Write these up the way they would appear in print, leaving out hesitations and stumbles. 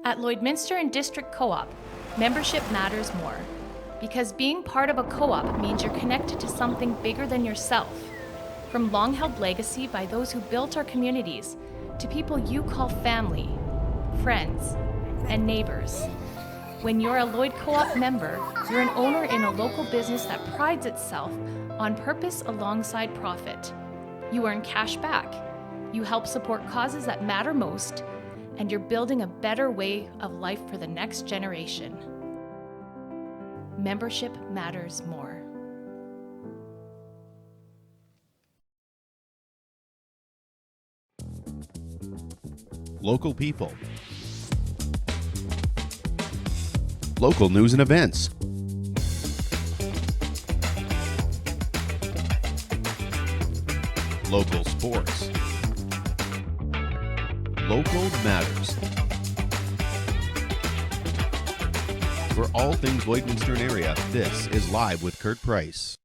At Lloydminster and District Co-op, membership matters more. Because being part of a co-op means you're connected to something bigger than yourself. From long-held legacy by those who built our communities, to people you call family, friends, and neighbors. When you're a Lloyd Co-op member, you're an owner in a local business that prides itself on purpose alongside profit. You earn cash back, you help support causes that matter most, and you're building a better way of life for the next generation. Membership matters more. Local people. Local news and events. Local sports. Local matters. For all things Lloydminster and area, this is Live with Kurt Price.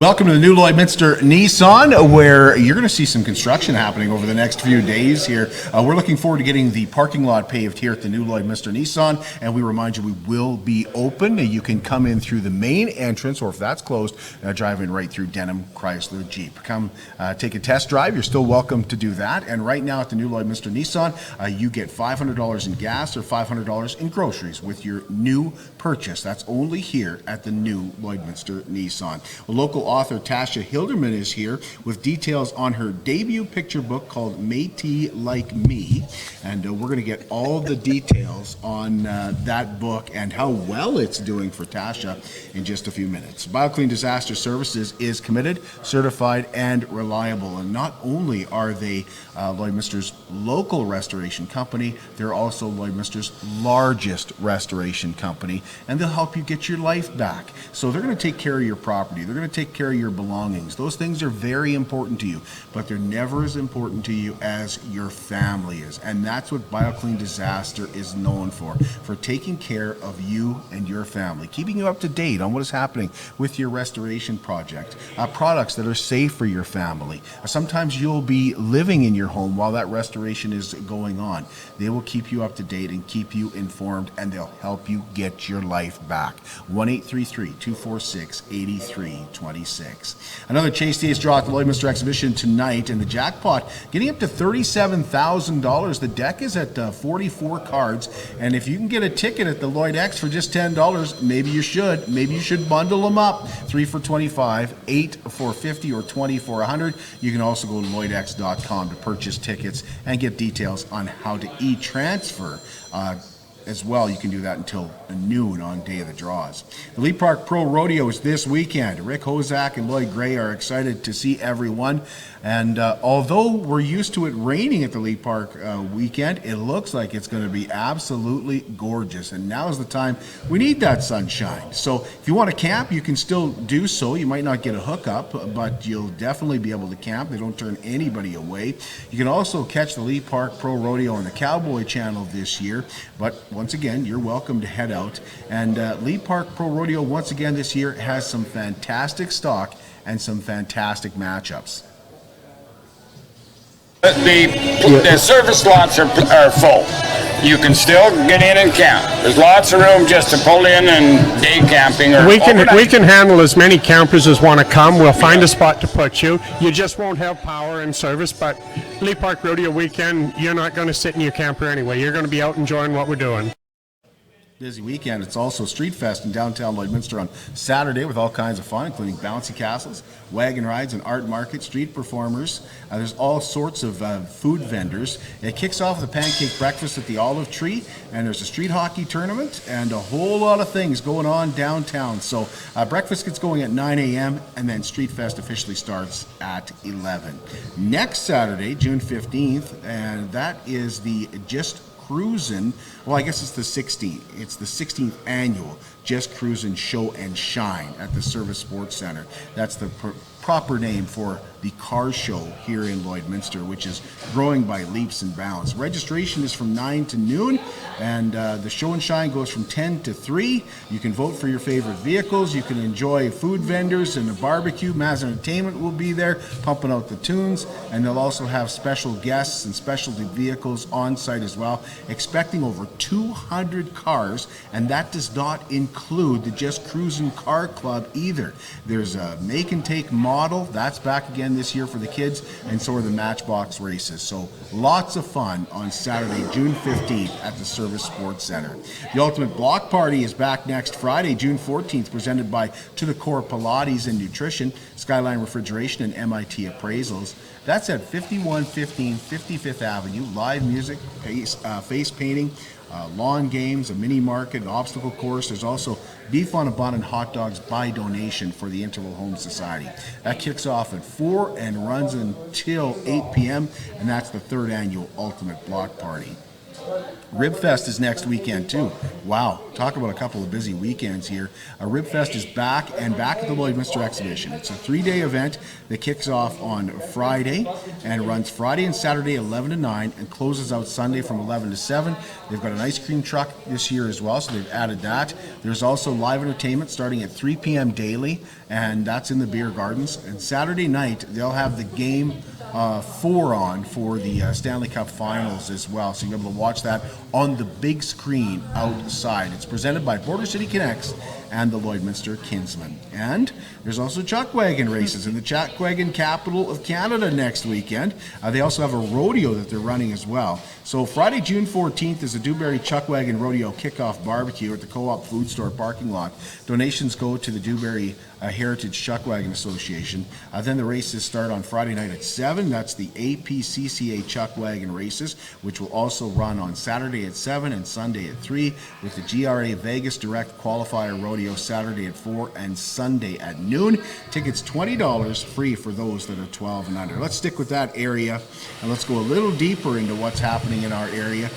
Welcome to the new Lloydminster Nissan, where you're going to see some construction happening over the next few days here. We're looking forward to getting the parking lot paved here at the new Lloydminster Nissan, and we remind you we will be open. You can come in through the main entrance, or if that's closed, drive in right through Denham Chrysler Jeep. Come take a test drive. You're still welcome to do that. And right now at the new Lloydminster Nissan, you get $500 in gas or $500 in groceries with your new purchase. That's only here at the new Lloydminster Nissan. A local author Tasha Hilderman is here with details on her debut picture book called Métis Like Me, and we're going to get all the details on that book and how well it's doing for Tasha in just a few minutes. BioClean Disaster Services is committed, certified, and reliable, and not only are they Lloydminster's local restoration company, they're also Lloydminster's largest restoration company, and they'll help you get your life back. So they're going to take care of your property, they're going to take care of your belongings. Those things are very important to you, but they're never as important to you as your family is. And that's what BioClean Disaster is known for taking care of you and your family, keeping you up to date on what is happening with your restoration project, products that are safe for your family. Sometimes you'll be living in your home while that restoration is going on. They will keep you up to date and keep you informed, and they'll help you get your life back. 1-833-246-8326. Another Chase Days draw at the Lloydminster Exhibition tonight, and the jackpot getting up to $37,000. The deck is at 44 cards, and if you can get a ticket at the Lloyd X for just $10, maybe you should. Maybe you should bundle them up. 3 for $25, 8 for $50, or 20 for $100. You can also go to lloydx.com to purchase tickets and get details on how to e-transfer as well. You can do that until noon on day of the draws. The Lee Park Pro Rodeo is this weekend. Rick Hozak and Lloyd Gray are excited to see everyone. And although we're used to it raining at the Lee Park weekend, it looks like it's going to be absolutely gorgeous. And now is the time we need that sunshine. So if you want to camp, you can still do so. You might not get a hookup, but you'll definitely be able to camp. They don't turn anybody away. You can also catch the Lee Park Pro Rodeo on the Cowboy Channel this year. But once again, you're welcome to head out. And Lee Park Pro Rodeo, once again this year, has some fantastic stock and some fantastic matchups. The service lots are full. You can still get in and camp. There's lots of room just to pull in and day camping. Or we can handle as many campers as want to come. We'll find a spot to put you. You just won't have power and service, but Lee Park Rodeo weekend, you're not going to sit in your camper anyway. You're going to be out enjoying what we're doing. Busy weekend. It's also Street Fest in downtown Lloydminster on Saturday with all kinds of fun, including bouncy castles, wagon rides, and art market, street performers. There's all sorts of food vendors. It kicks off with a pancake breakfast at the Olive Tree, and there's a street hockey tournament and a whole lot of things going on downtown. So breakfast gets going at 9 a.m. and then Street Fest officially starts at 11. Next Saturday, June 15th, and that is the Just Cruisin', well, I guess it's the 16th. It's the 16th annual Just Cruisin' Show and Shine at the Service Sports Center. That's the proper name for the car show here in Lloydminster, which is growing by leaps and bounds. Registration is from 9 to noon, and the show and shine goes from 10 to 3. You can vote for your favorite vehicles. You can enjoy food vendors and a barbecue. Maz Entertainment will be there pumping out the tunes, and they'll also have special guests and specialty vehicles on site as well. Expecting over 200 cars, and that does not include the Just Cruisin' Car Club either. There's a make and take model that's back again this year for the kids, and so are the Matchbox races. So lots of fun on Saturday, June 15th at the Service Sports Center. The Ultimate Block Party is back next Friday, June 14th, presented by To The Core Pilates and Nutrition, Skyline Refrigeration, and MIT Appraisals. That's at 5115 55th Avenue. Live music, face painting, lawn games, a mini market, an obstacle course. There's also beef on a bun and hot dogs by donation for the Interval Home Society. That kicks off at 4 and runs until 8 p.m., and that's the 3rd annual Ultimate Block Party. Ribfest is next weekend too. Wow, talk about a couple of busy weekends here. Ribfest is back at the Lloydminster Exhibition. It's a 3-day event that kicks off on Friday and runs Friday and Saturday 11 to 9 and closes out Sunday from 11 to 7. They've got an ice cream truck this year as well, so they've added that. There's also live entertainment starting at 3 p.m. daily, and that's in the beer gardens. And Saturday night, they'll have the game 4 on for the Stanley Cup Finals as well, so you'll be able to watch that on the big screen outside. It's presented by Border City Connects and the Lloydminster Kinsmen. And there's also chuck wagon races in the chuck wagon capital of Canada next weekend. They also have a rodeo that they're running as well. So Friday, June 14th is the Dewberry Chuck Wagon Rodeo Kickoff Barbecue at the Co-op Food Store parking lot. Donations go to the Dewberry Heritage Chuck Wagon Association. Then the races start on Friday night at 7. That's the APCCA Chuck Wagon races, which will also run on Saturday at 7 and Sunday at 3, with the GRA Vegas Direct Qualifier Rodeo Saturday at 4 and Sunday at noon. Tickets $20, free for those that are 12 and under. Let's stick with that area, and let's go a little deeper into what's happening in our area.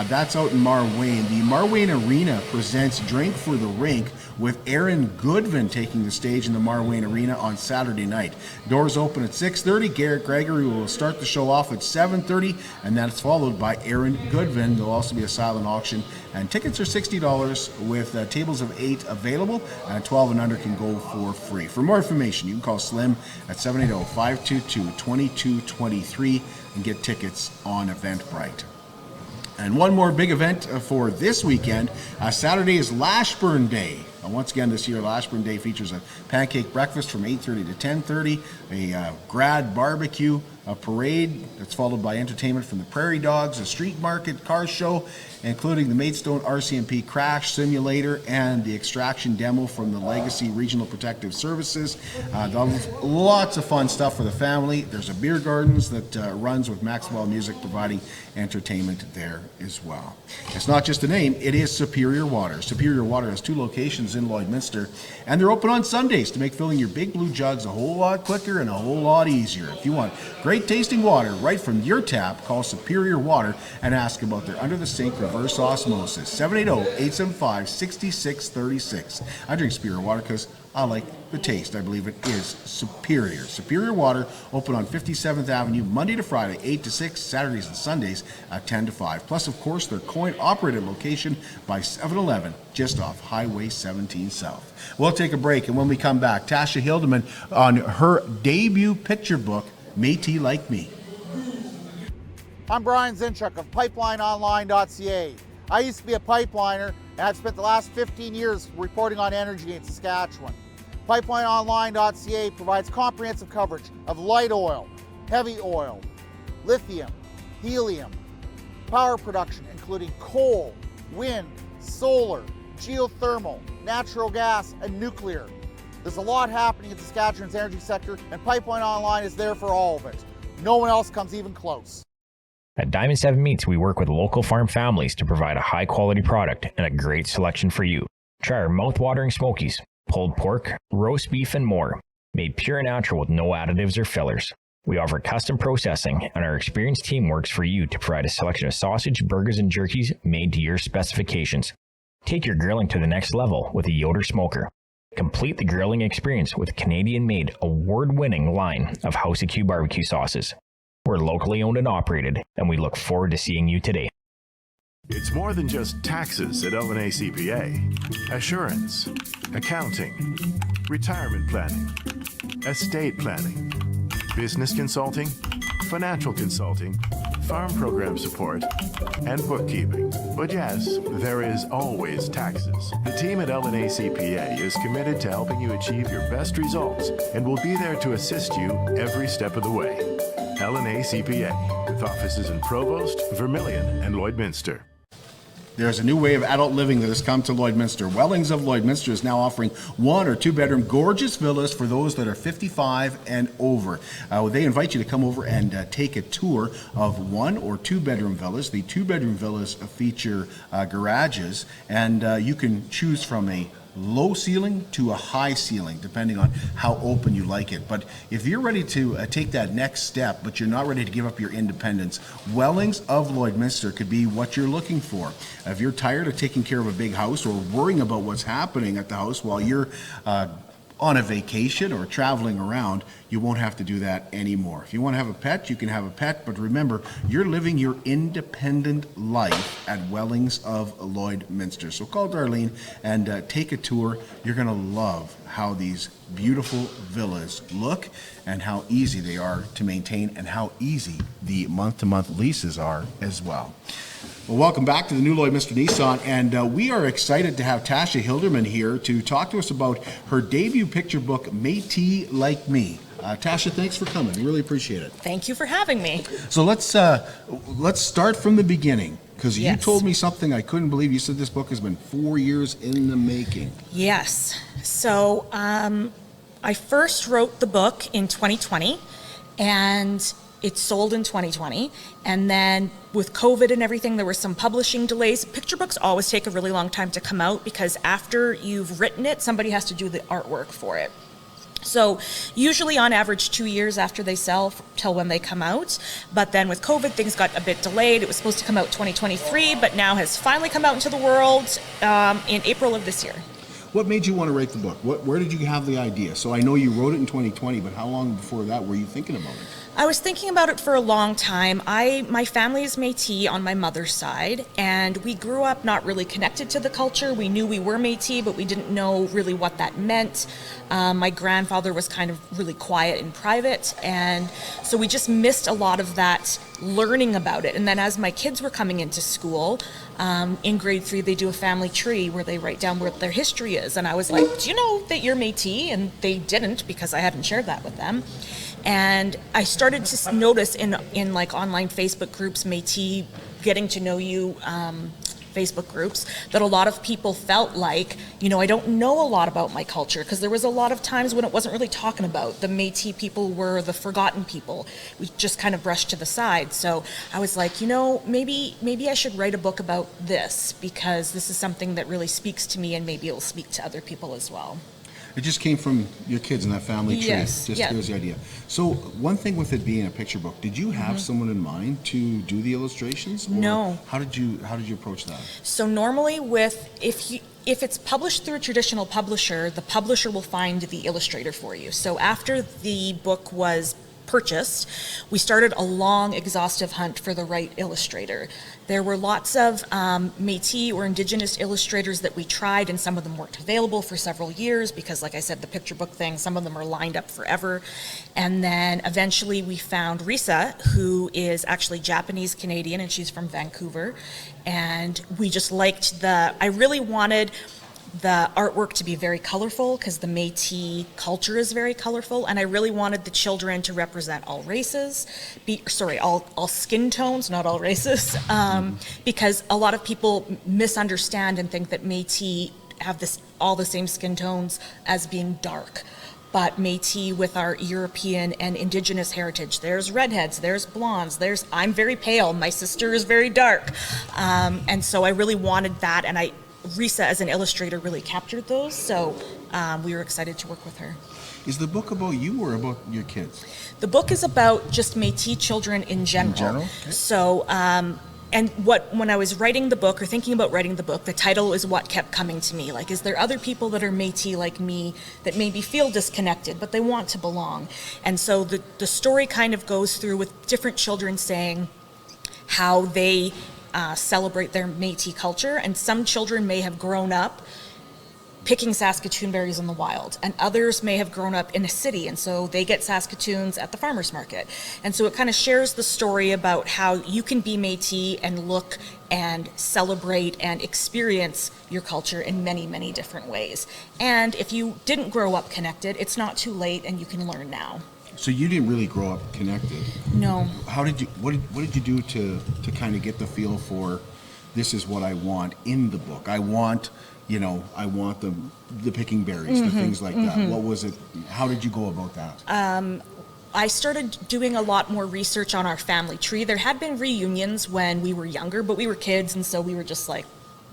That's out in Marwayne. The Marwayne Arena presents Drink for the Rink, with Aaron Goodvin taking the stage in the Marwayne Arena on Saturday night. Doors open at 6:30. Garrett Gregory will start the show off at 7:30, and that's followed by Aaron Goodvin. There'll also be a silent auction, and tickets are $60 with tables of 8 available, and 12 and under can go for free. For more information, you can call Slim at 780-522-2223 and get tickets on Eventbrite. And one more big event for this weekend. Saturday is Lashburn Day. Once again this year, Lashburn Day features a pancake breakfast from 8:30 to 10:30, a grad barbecue, a parade that's followed by entertainment from the Prairie Dogs, a street market, car show, including the Maidstone RCMP crash simulator and the extraction demo from the Legacy Regional Protective Services. Lots of fun stuff for the family. There's a beer gardens that runs with Maxwell Music providing entertainment there as well. It's not just a name, it is Superior Water. Superior Water has 2 locations in Lloydminster, and they're open on Sundays to make filling your big blue jugs a whole lot quicker and a whole lot easier. If you want great tasting water right from your tap, call Superior Water and ask about their under the sink reverse osmosis. 780-875-6636. I drink Superior Water because I like the taste. I believe it is superior. Superior Water, open on 57th Avenue, Monday to Friday, 8 to 6, Saturdays and Sundays at 10 to 5. Plus, of course, their coin-operated location by 7-Eleven, just off Highway 17 South. We'll take a break, and when we come back, Tasha Hilderman on her debut picture book, Métis Like Me. I'm Brian Zinchuk of PipelineOnline.ca. I used to be a pipeliner, and I've spent the last 15 years reporting on energy in Saskatchewan. PipelineOnline.ca provides comprehensive coverage of light oil, heavy oil, lithium, helium, power production including coal, wind, solar, geothermal, natural gas, and nuclear. There's a lot happening in Saskatchewan's energy sector, and Pipeline Online is there for all of it. No one else comes even close. At Diamond 7 Meats, we work with local farm families to provide a high-quality product and a great selection for you. Try our mouth-watering smokies, pulled pork, roast beef, and more, made pure and natural with no additives or fillers. We offer custom processing, and our experienced team works for you to provide a selection of sausage, burgers, and jerkies made to your specifications. Take your grilling to the next level with a Yoder smoker. Complete the grilling experience with Canadian-made, award-winning line of House of Q barbecue sauces. We're locally owned and operated, and we look forward to seeing you today. It's more than just taxes at L&A CPA. Assurance, accounting, retirement planning, estate planning, business consulting, financial consulting, farm program support, and bookkeeping. But yes, there is always taxes. The team at L&A CPA is committed to helping you achieve your best results and will be there to assist you every step of the way. L&A CPA, with offices in Provost, Vermilion, and Lloydminster. There's a new way of adult living that has come to Lloydminster. Wellings of Lloydminster is now offering 1 or 2 bedroom gorgeous villas for those that are 55 and over. They invite you to come over and take a tour of 1 or 2 bedroom villas. The 2 bedroom villas feature garages, and you can choose from a low ceiling to a high ceiling, depending on how open you like it. But if you're ready to take that next step, but you're not ready to give up your independence, Wellings of Lloydminster could be what you're looking for. If you're tired of taking care of a big house or worrying about what's happening at the house while you're on a vacation or traveling around, you won't have to do that anymore. If you want to have a pet, you can have a pet, but remember, you're living your independent life at Wellings of Lloydminster. So call Darlene and take a tour. You're going to love how these beautiful villas look and how easy they are to maintain and how easy the month-to-month leases are as well. Well, welcome back to the new Lloydminster Nissan, and we are excited to have Tasha Hilderman here to talk to us about her debut picture book, Métis Like Me. Tasha, thanks for coming. We really appreciate it. Thank you for having me. So let's start from the beginning, because you Yes. told me something I couldn't believe. You said this book has been 4 years in the making. Yes. So I first wrote the book in 2020, and it sold in 2020. And then with COVID and everything, there were some publishing delays. Picture books always take a really long time to come out because after you've written it, somebody has to do the artwork for it. So usually on average 2 years after they sell till when they come out. But then with COVID, things got a bit delayed. It was supposed to come out 2023, but now has finally come out into the world in April of this year. What made you want to write the book? Where did you have the idea? So I know you wrote it in 2020, but how long before that were you thinking about it? I was thinking about it for a long time. My family is Métis on my mother's side, and we grew up not really connected to the culture. We knew we were Métis, but we didn't know really what that meant. My grandfather was kind of really quiet and private, and so we just missed a lot of that learning about it. And then as my kids were coming into school, in grade 3, they do a family tree where they write down what their history is. And I was like, do you know that you're Métis? And they didn't, because I hadn't shared that with them. And I started to notice in like online Facebook groups, Métis getting to know you Facebook groups, that a lot of people felt like, I don't know a lot about my culture, because there was a lot of times when it wasn't really talking about. The Métis people were the forgotten people. We just kind of brushed to the side. So I was like, maybe I should write a book about this, because this is something that really speaks to me, and maybe it'll speak to other people as well. It just came from your kids and that family tree. Yes, yeah. Here's the idea. So one thing with it being a picture book, did you have someone in mind to do the illustrations? Or No. How did you approach that? So normally if it's published through a traditional publisher, the publisher will find the illustrator for you. So after the book was purchased, we started a long, exhaustive hunt for the right illustrator. There were lots of Métis or Indigenous illustrators that we tried, and some of them weren't available for several years because, like I said, the picture book thing, some of them are lined up forever. And then eventually we found Risa, who is actually Japanese Canadian, and she's from Vancouver. And we just liked I really wanted the artwork to be very colorful, because the Métis culture is very colorful, and I really wanted the children to represent all races, all skin tones, not all races, because a lot of people misunderstand and think that Métis have all the same skin tones as being dark. But Métis, with our European and Indigenous heritage, there's redheads, there's blondes, I'm very pale, my sister is very dark, and so I really wanted that, and Risa as an illustrator really captured those, so we were excited to work with her. Is the book about you or about your kids? The book is about just Métis children in general. Okay. So when I was writing the book or thinking about writing the book, the title is what kept coming to me. Like, is there other people that are Métis like me that maybe feel disconnected, but they want to belong? And so the story kind of goes through with different children saying how they celebrate their Métis culture. And some children may have grown up picking Saskatoon berries in the wild, and others may have grown up in a city, and so they get Saskatoons at the farmer's market. And so it kind of shares the story about how you can be Métis and look and celebrate and experience your culture in many, many different ways. And if you didn't grow up connected, it's not too late and you can learn now. So you didn't really grow up connected. No. How did you? What did you do to kind of get the feel for this is what I want in the book? I want the picking berries, the things like that. What was it? How did you go about that? I started doing a lot more research on our family tree. There had been reunions when we were younger, but we were kids, and so we were just like,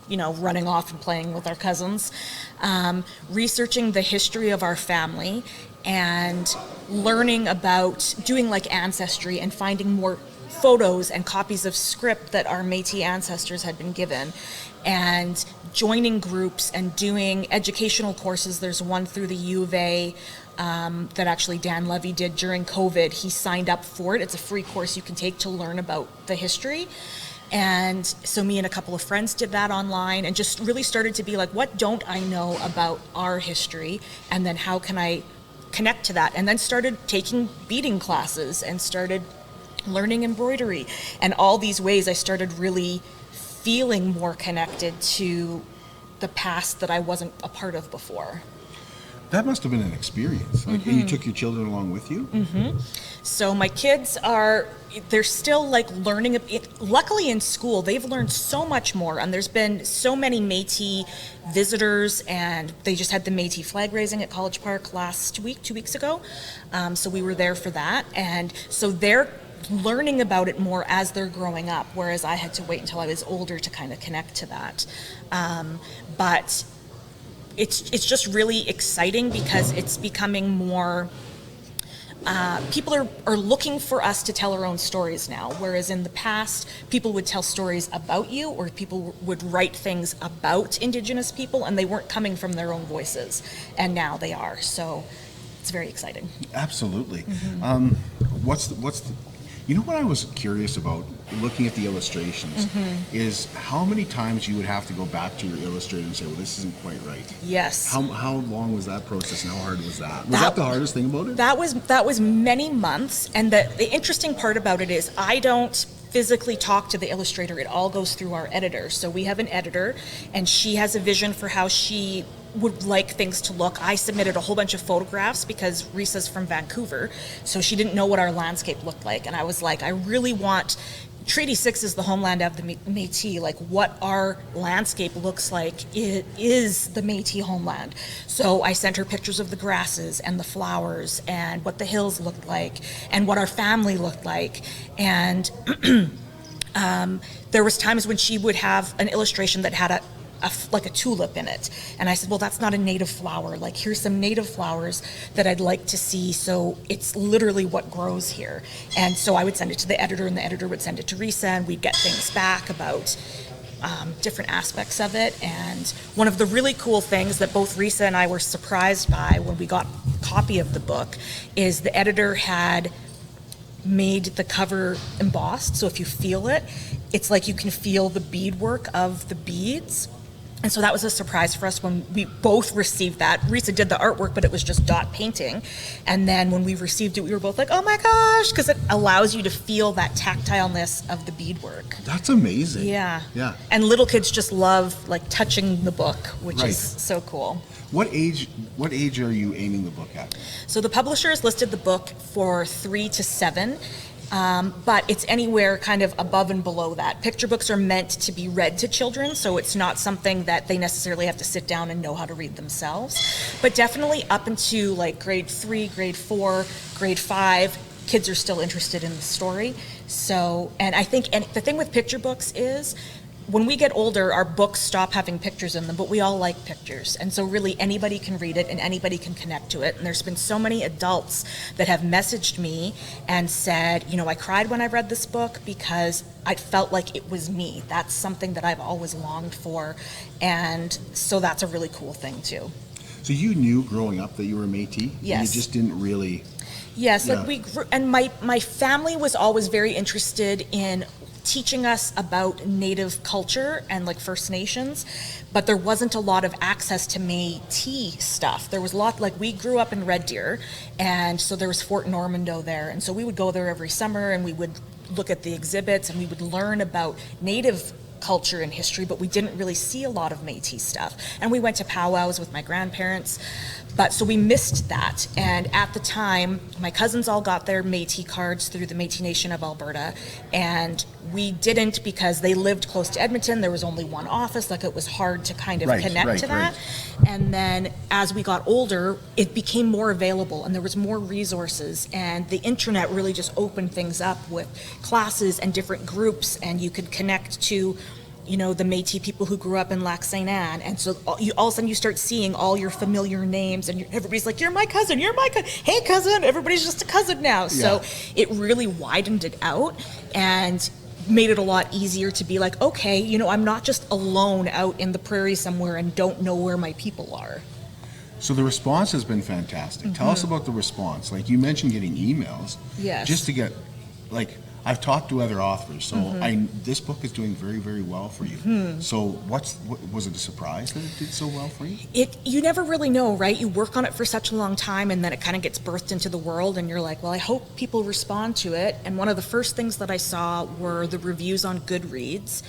running off and playing with our cousins. Researching the history of our family and learning about doing like ancestry and finding more photos and copies of script that our Métis ancestors had been given, and joining groups and doing educational courses. There's one through the U of A that actually Dan Levy did during COVID. He signed up for it. It's a free course you can take to learn about the history. And so me and a couple of friends did that online and just really started to be like, what don't I know about our history? And then how can I connect to that? And then started taking beading classes and started learning embroidery. And all these ways I started really feeling more connected to the past that I wasn't a part of before. That must have been an experience. Like, and you took your children along with you? So my kids they're still like learning. Luckily in school, they've learned so much more, and there's been so many Métis visitors, and they just had the Métis flag raising at College Park 2 weeks ago. So we were there for that, and so they're learning about it more as they're growing up, whereas I had to wait until I was older to kind of connect to that. But it's just really exciting because it's becoming more, people are looking for us to tell our own stories now, whereas in the past, people would tell stories about you, or people would write things about Indigenous people, and they weren't coming from their own voices, and now they are. So it's very exciting. Absolutely. You know what I was curious about looking at the illustrations is how many times you would have to go back to your illustrator and say, well, this isn't quite right. Yes. How long was that process and how hard was that? Was that the hardest thing about it? That was many months, and the interesting part about it is I don't physically talk to the illustrator. It all goes through our editor. So we have an editor, and she has a vision for how she would like things to look. I submitted a whole bunch of photographs because Risa's from Vancouver, so she didn't know what our landscape looked like. And I was like, I really want, Treaty 6 is the homeland of the Métis, like what our landscape looks like it is the Métis homeland. So I sent her pictures of the grasses and the flowers and what the hills looked like and what our family looked like. And there was times when she would have an illustration that had like a tulip in it. And I said, well, that's not a native flower. Like, here's some native flowers that I'd like to see. So it's literally what grows here. And so I would send it to the editor, and the editor would send it to Risa, and we'd get things back about different aspects of it. And one of the really cool things that both Risa and I were surprised by when we got a copy of the book is the editor had made the cover embossed. So if you feel it, it's like you can feel the beadwork of the beads. And so that was a surprise for us when we both received that. Risa did the artwork, but it was just dot painting. And then when we received it, we were both like, oh my gosh, because it allows you to feel that tactileness of the beadwork. That's amazing. Yeah. Yeah. And little kids just love like touching the book, which Right. is so cool. What age are you aiming the book at? So the publisher has listed the book for 3 to 7. But it's anywhere kind of above and below that. Picture books are meant to be read to children, so it's not something that they necessarily have to sit down and know how to read themselves. But definitely up into like grade 3, grade 4, grade 5, kids are still interested in the story. So, and I think, and the thing with picture books is when we get older, our books stop having pictures in them, but we all like pictures. And so really anybody can read it and anybody can connect to it. And there's been so many adults that have messaged me and said, you know, I cried when I read this book because I felt like it was me. That's something that I've always longed for. And so that's a really cool thing too. So you knew growing up that you were Métis? Yes. And you just didn't really... Yes, Yeah. like we grew, and my family was always very interested in teaching us about Native culture and like First Nations, but there wasn't a lot of access to Métis stuff. There was a lot, like we grew up in Red Deer, and so there was Fort Normandeau there, and so we would go there every summer and we would look at the exhibits and we would learn about Native culture and history, but we didn't really see a lot of Métis stuff. And we went to powwows with my grandparents, but so we missed that. And at the time, my cousins all got their Métis cards through the Métis Nation of Alberta, and we didn't because they lived close to Edmonton. There was only one office, like it was hard to kind of connect to that. And then as we got older, it became more available and there was more resources, and the internet really just opened things up with classes and different groups, and you could connect to, you know, the Métis people who grew up in Lac Saint Anne. And so you all of a sudden you start seeing all your familiar names, and everybody's like, you're my cousin, hey cousin, everybody's just a cousin now. So it really widened it out and made it a lot easier to be like, okay, you know, I'm not just alone out in the prairie somewhere and don't know where my people are. So the response has been fantastic. Tell us about the response. Like you mentioned getting emails. Yes. Just to get, like, I've talked to other authors, so this book is doing very, very well for you. So what was it a surprise that it did so well for you? You never really know, right? You work on it for such a long time, and then it kind of gets birthed into the world, and you're like, well, I hope people respond to it. And one of the first things that I saw were the reviews on Goodreads.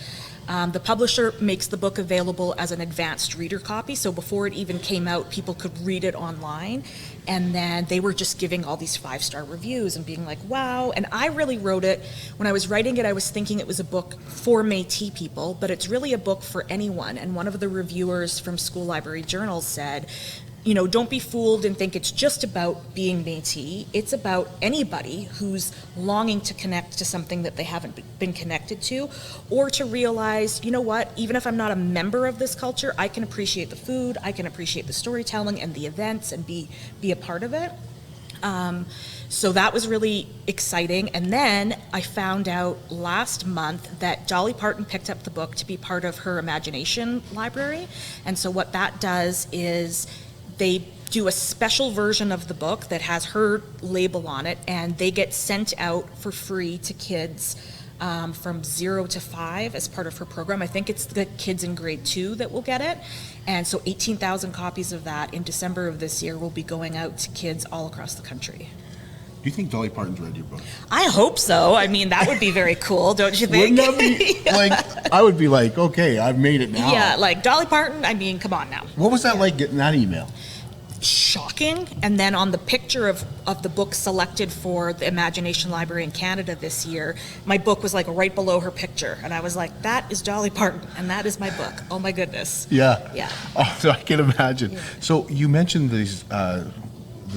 The publisher makes the book available as an advanced reader copy, so before it even came out, people could read it online, and then they were just giving all these 5-star reviews and being like, wow. And I really wrote it, when I was writing it, I was thinking it was a book for Métis people, but it's really a book for anyone. And one of the reviewers from School Library Journal said, you know, don't be fooled and think it's just about being Métis. It's about anybody who's longing to connect to something that they haven't been connected to, or to realize, you know what, even if I'm not a member of this culture, I can appreciate the food, I can appreciate the storytelling and the events and be a part of it. So that was really exciting. And then I found out last month that Dolly Parton picked up the book to be part of her Imagination library. And so what that does is they do a special version of the book that has her label on it, and they get sent out for free to kids from 0 to 5 as part of her program. I think it's the kids in grade 2 that will get it. And so 18,000 copies of that in December of this year will be going out to kids all across the country. Do you think Dolly Parton's read your book? I hope so. I mean, that would be very cool, don't you think? Wouldn't that be, like, I would be like, okay, I've made it now. Yeah, like Dolly Parton, I mean, come on now. What was that like getting that email? Shocking. And then on the picture of the book selected for the Imagination Library in Canada this year, my book was like right below her picture, and I was like, that is Dolly Parton and that is my book. Oh my goodness. Yeah. Oh, so I can imagine. So you mentioned these the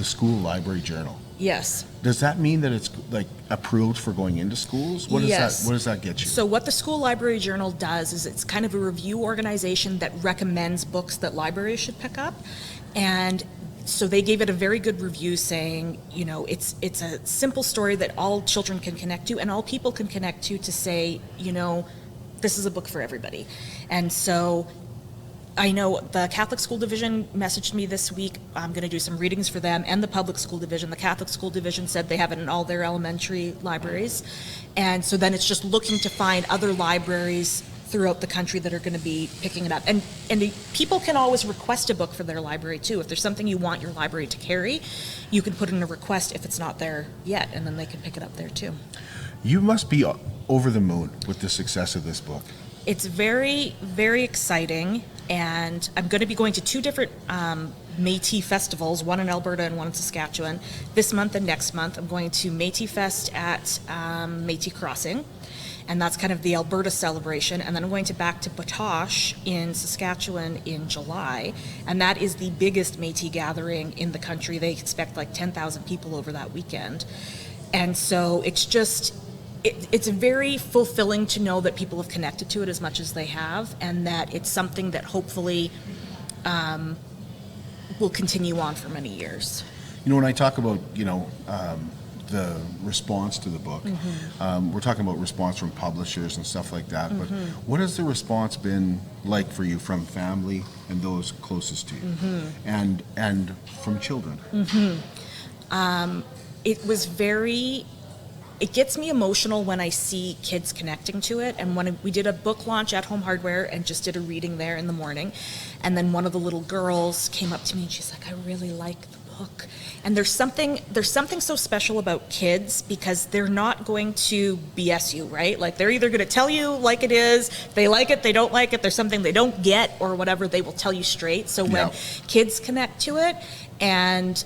School Library Journal. Yes. Does that mean that it's like approved for going into schools? What does that get you? So what the School Library Journal does is it's kind of a review organization that recommends books that libraries should pick up. And so they gave it a very good review saying, you know, it's a simple story that all children can connect to and all people can connect to say, you know, this is a book for everybody. And so I know the Catholic School Division messaged me this week. I'm going to do some readings for them and the Public School Division. The Catholic School Division said they have it in all their elementary libraries. And so then it's just looking to find other libraries throughout the country that are going to be picking it up. And people can always request a book for their library too. If there's something you want your library to carry, you can put in a request if it's not there yet, and then they can pick it up there too. You must be over the moon with the success of this book. It's very, very exciting, and I'm going to be going to 2 different Métis festivals, one in Alberta and one in Saskatchewan. This month and next month, I'm going to Métis Fest at Métis Crossing, and that's kind of the Alberta celebration. And then I'm going back to Batoche in Saskatchewan in July, and that is the biggest Métis gathering in the country. They expect like 10,000 people over that weekend. And so it's just, it's very fulfilling to know that people have connected to it as much as they have, and that it's something that hopefully will continue on for many years. You know, when I talk about, the response to the book, we're talking about response from publishers and stuff like that, but what has the response been like for you from family and those closest to you, and from children? It gets me emotional when I see kids connecting to it. And when we did a book launch at Home Hardware and just did a reading there in the morning, and then one of the little girls came up to me and she's like, I really like the book. And there's something so special about kids, because they're not going to BS you, right? Like, they're either going to tell you like it is, they like it, they don't like it, there's something they don't get or whatever, they will tell you straight. So when kids connect to it, and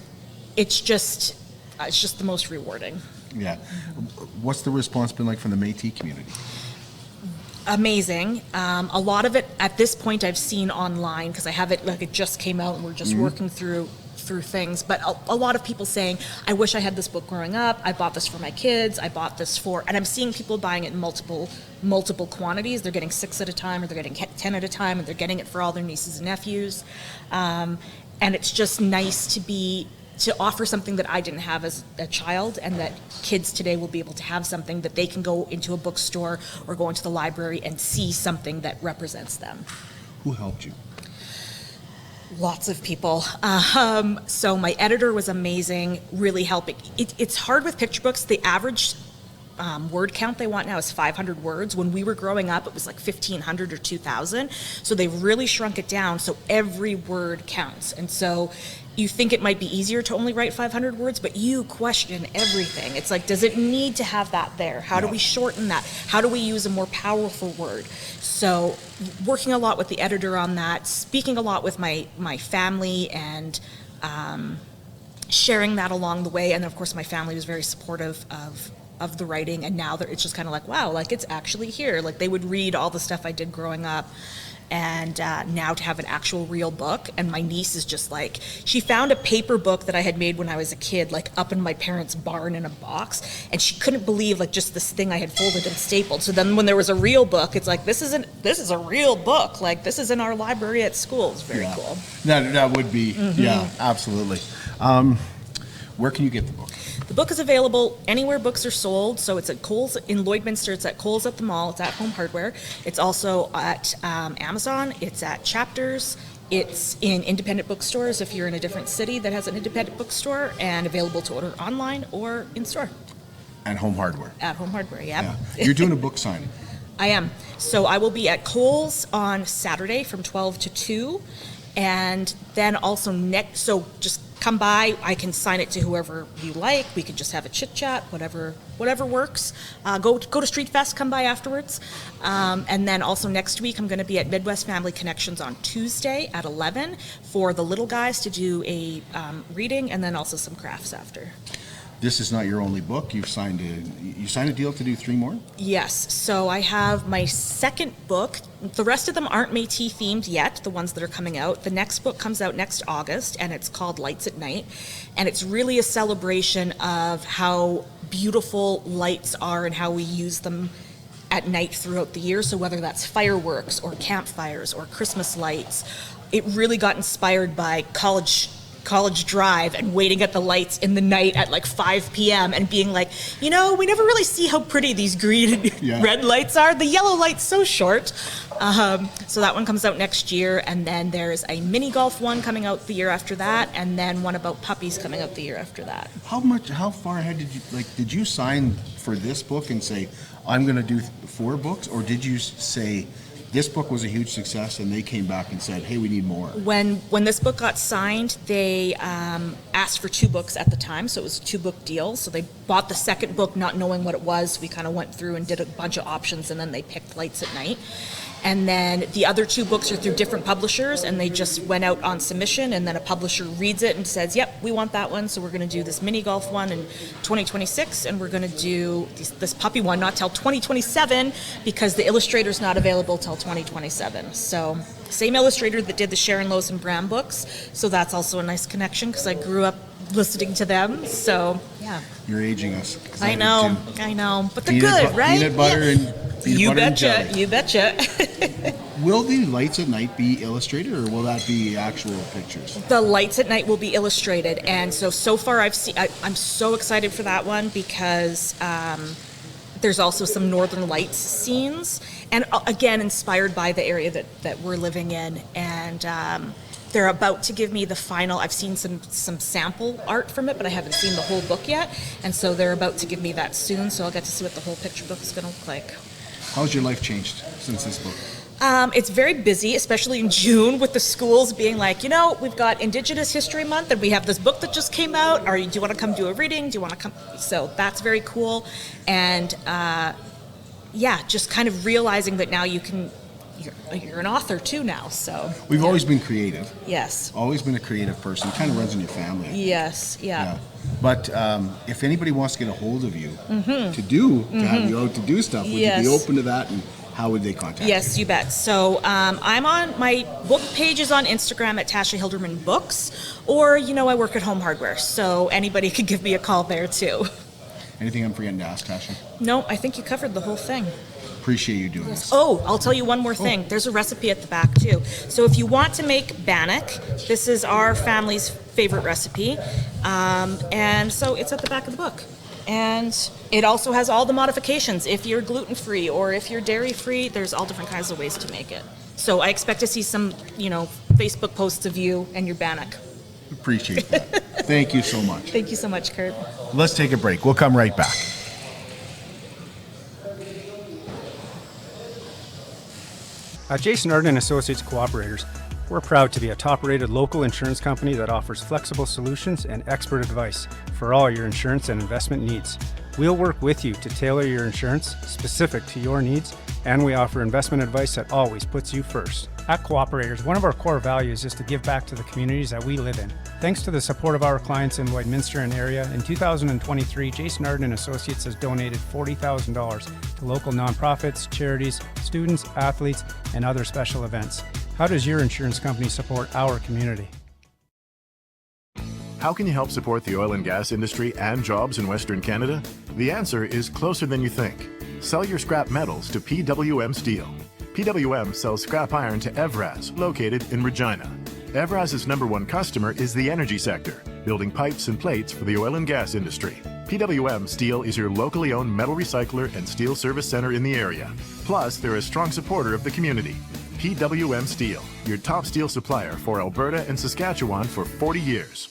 it's just the most rewarding. Yeah. What's the response been like from the Métis community? Amazing. A lot of it at this point I've seen online, because I have it, like, it just came out and we're just working through things, but a lot of people saying, I wish I had this book growing up, I bought this for my kids, I bought this for, and I'm seeing people buying it in multiple quantities. They're getting 6 at a time, or they're getting 10 at a time, and they're getting it for all their nieces and nephews. And it's just nice to offer something that I didn't have as a child, and that kids today will be able to have something that they can go into a bookstore or go into the library and see something that represents them. Who helped you? Lots of people. So my editor was amazing, really helping. It's hard with picture books. The average word count they want now is 500 words. When we were growing up, it was like 1,500 or 2,000. So they've really shrunk it down, so every word counts. And so you think it might be easier to only write 500 words, but you question everything. It's like, does it need to have that there? How do we shorten that? How do we use a more powerful word? So working a lot with the editor on that, speaking a lot with my family, and sharing that along the way. And of course, my family was very supportive of the writing, and now it's just kind of like, wow, like, it's actually here. Like, they would read all the stuff I did growing up, and now to have an actual real book. And my niece is just like, she found a paper book that I had made when I was a kid, like, up in my parents' barn in a box, and she couldn't believe, like, just this thing I had folded and stapled. So then when there was a real book, it's like, this is a real book, like, this is in our library at school. It's very cool. That would be, yeah, absolutely. Where can you get the book? The book is available anywhere books are sold. So it's at Kohl's in Lloydminster, it's at Kohl's at the mall, it's at Home Hardware. It's also at Amazon, it's at Chapters, it's in independent bookstores if you're in a different city that has an independent bookstore, and available to order online or in store. At Home Hardware? At Home Hardware, yeah. You're doing a book signing? I am. So I will be at Kohl's on Saturday from 12 to 2. And then also so just come by. I can sign it to whoever you like. We could just have a chit chat, whatever works. Go to Street Fest, come by afterwards. And then also next week, I'm going to be at Midwest Family Connections on Tuesday at 11 for the little guys to do a reading, and then also some crafts after. This is not your only book. You signed a deal to do 3 more? Yes. So I have my second book. The rest of them aren't Métis themed yet, the ones that are coming out. The next book comes out next August, and it's called Lights at Night. And it's really a celebration of how beautiful lights are and how we use them at night throughout the year. So whether that's fireworks or campfires or Christmas lights, it really got inspired by College Drive and waiting at the lights in the night at like 5 p.m. and being like, we never really see how pretty these green and red lights are. The yellow light's so short. So that one comes out next year, and then there's a mini golf one coming out the year after that, and then one about puppies coming out the year after that. How far ahead did you sign for this book and say, I'm going to do 4 books, or did you say, this book was a huge success, and they came back and said, hey, we need more? When this book got signed, they asked for 2 books at the time, so it was a 2-book deal. So they bought the second book not knowing what it was. We kind of went through and did a bunch of options, and then they picked Lights at Night. And then the other 2 books are through different publishers, and they just went out on submission, and then a publisher reads it and says, yep, we want that one, so we're going to do this mini golf one in 2026, and we're going to do this puppy one not till 2027, because the illustrator's not available till 2027. So same illustrator that did the Sharon Lois and Bram books, so that's also a nice connection, because I grew up listening to them. So, yeah. You're aging us. 'Cause I did know, too. I know. But they're good, right? Peanut butter Yeah. and peanut You butter and betcha, jelly. you betcha. Will the lights at night be illustrated, or will that be actual pictures? The lights at night will be illustrated, and so far I'm so excited for that one because there's also some Northern Lights scenes, and again inspired by the area that we're living in, and they're about to give me the final. I've seen some sample art from it, but I haven't seen the whole book yet, and so they're about to give me that soon, so I'll get to see what the whole picture book is going to look like. How's your life changed since this book? It's very busy, especially in June, with the schools being like, we've got Indigenous History Month, and we have this book that just came out. Do you want to come do a reading? Do you want to come? So that's very cool. And just kind of realizing that now you're an author too now. So We've always been creative. yes, Always been a creative person. It kind of runs in your family. yes, yeah. But if anybody wants to get a hold of you to have you out to do stuff, would you Yes. be open to that? And how would they contact you? Yes, you bet. So I'm on my book page is on Instagram at Tasha Hilderman Books, or I work at Home Hardware, so anybody could give me a call there too. Anything I'm forgetting to ask, Tasha? No, I think you covered the whole thing. Appreciate you doing this. Oh, I'll tell you one more thing. There's a recipe at the back too. So if you want to make bannock, this is our family's favorite recipe, and so it's at the back of the book. And it also has all the modifications. If you're gluten-free or if you're dairy-free, there's all different kinds of ways to make it. So I expect to see some, Facebook posts of you and your bannock. Appreciate that. Thank you so much. Thank you so much, Kurt. Let's take a break. We'll come right back. At Jason Arden and Associates Cooperators, we're proud to be a top-rated local insurance company that offers flexible solutions and expert advice for all your insurance and investment needs. We'll work with you to tailor your insurance specific to your needs, and we offer investment advice that always puts you first. At Cooperators, one of our core values is to give back to the communities that we live in. Thanks to the support of our clients in Lloydminster and area, in 2023, Jason Arden and Associates has donated $40,000 to local nonprofits, charities, students, athletes, and other special events. How does your insurance company support our community? How can you help support the oil and gas industry and jobs in Western Canada? The answer is closer than you think. Sell your scrap metals to PWM Steel. PWM sells scrap iron to Evraz, located in Regina. Evraz's #1 customer is the energy sector, building pipes and plates for the oil and gas industry. PWM Steel is your locally owned metal recycler and steel service center in the area. Plus, they're a strong supporter of the community. PWM Steel, your top steel supplier for Alberta and Saskatchewan for 40 years.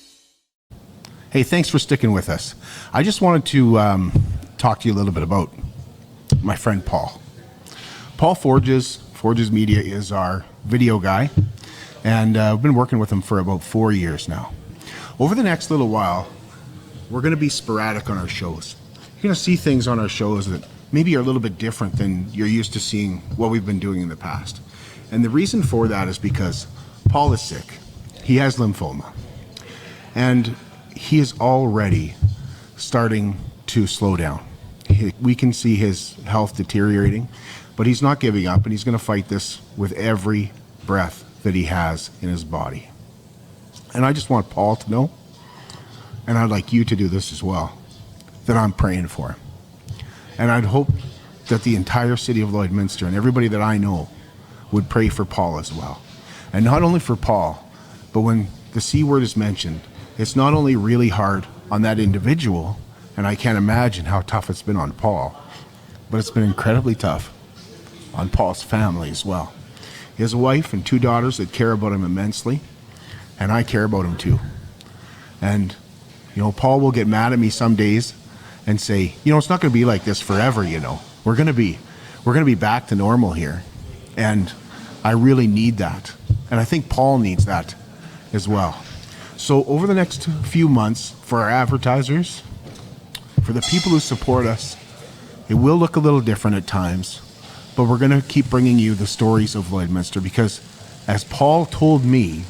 Hey, thanks for sticking with us. I just wanted to talk to you a little bit about my friend Paul. Paul Forges Media is our video guy, and I've been working with him for about 4 years now. Over the next little while, we're going to be sporadic on our shows. You're going to see things on our shows that maybe are a little bit different than you're used to seeing what we've been doing in the past. And the reason for that is because Paul is sick. He has lymphoma. And he is already starting to slow down. We can see his health deteriorating, but he's not giving up, and he's going to fight this with every breath that he has in his body. And I just want Paul to know, and I'd like you to do this as well, that I'm praying for him. And I'd hope that the entire city of Lloydminster and everybody that I know would pray for Paul as well. And not only for Paul, but when the C word is mentioned, it's not only really hard on that individual, and I can't imagine how tough it's been on Paul, but it's been incredibly tough on Paul's family as well. He has a wife and 2 daughters that care about him immensely, and I care about him too. And, Paul will get mad at me some days and say, it's not going to be like this forever, We're going to be back to normal here. And I really need that. And I think Paul needs that as well. So over the next few months, for our advertisers, for the people who support us, it will look a little different at times, but we're going to keep bringing you the stories of Lloydminster, because as Paul told me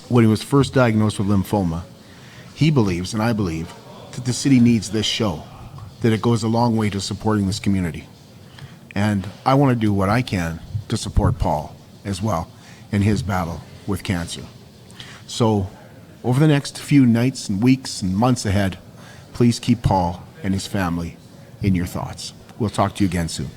when he was first diagnosed with lymphoma, he believes, and I believe, that the city needs this show, that it goes a long way to supporting this community. And I want to do what I can to support Paul as well in his battle with cancer. So over the next few nights and weeks and months ahead, please keep Paul and his family in your thoughts. We'll talk to you again soon.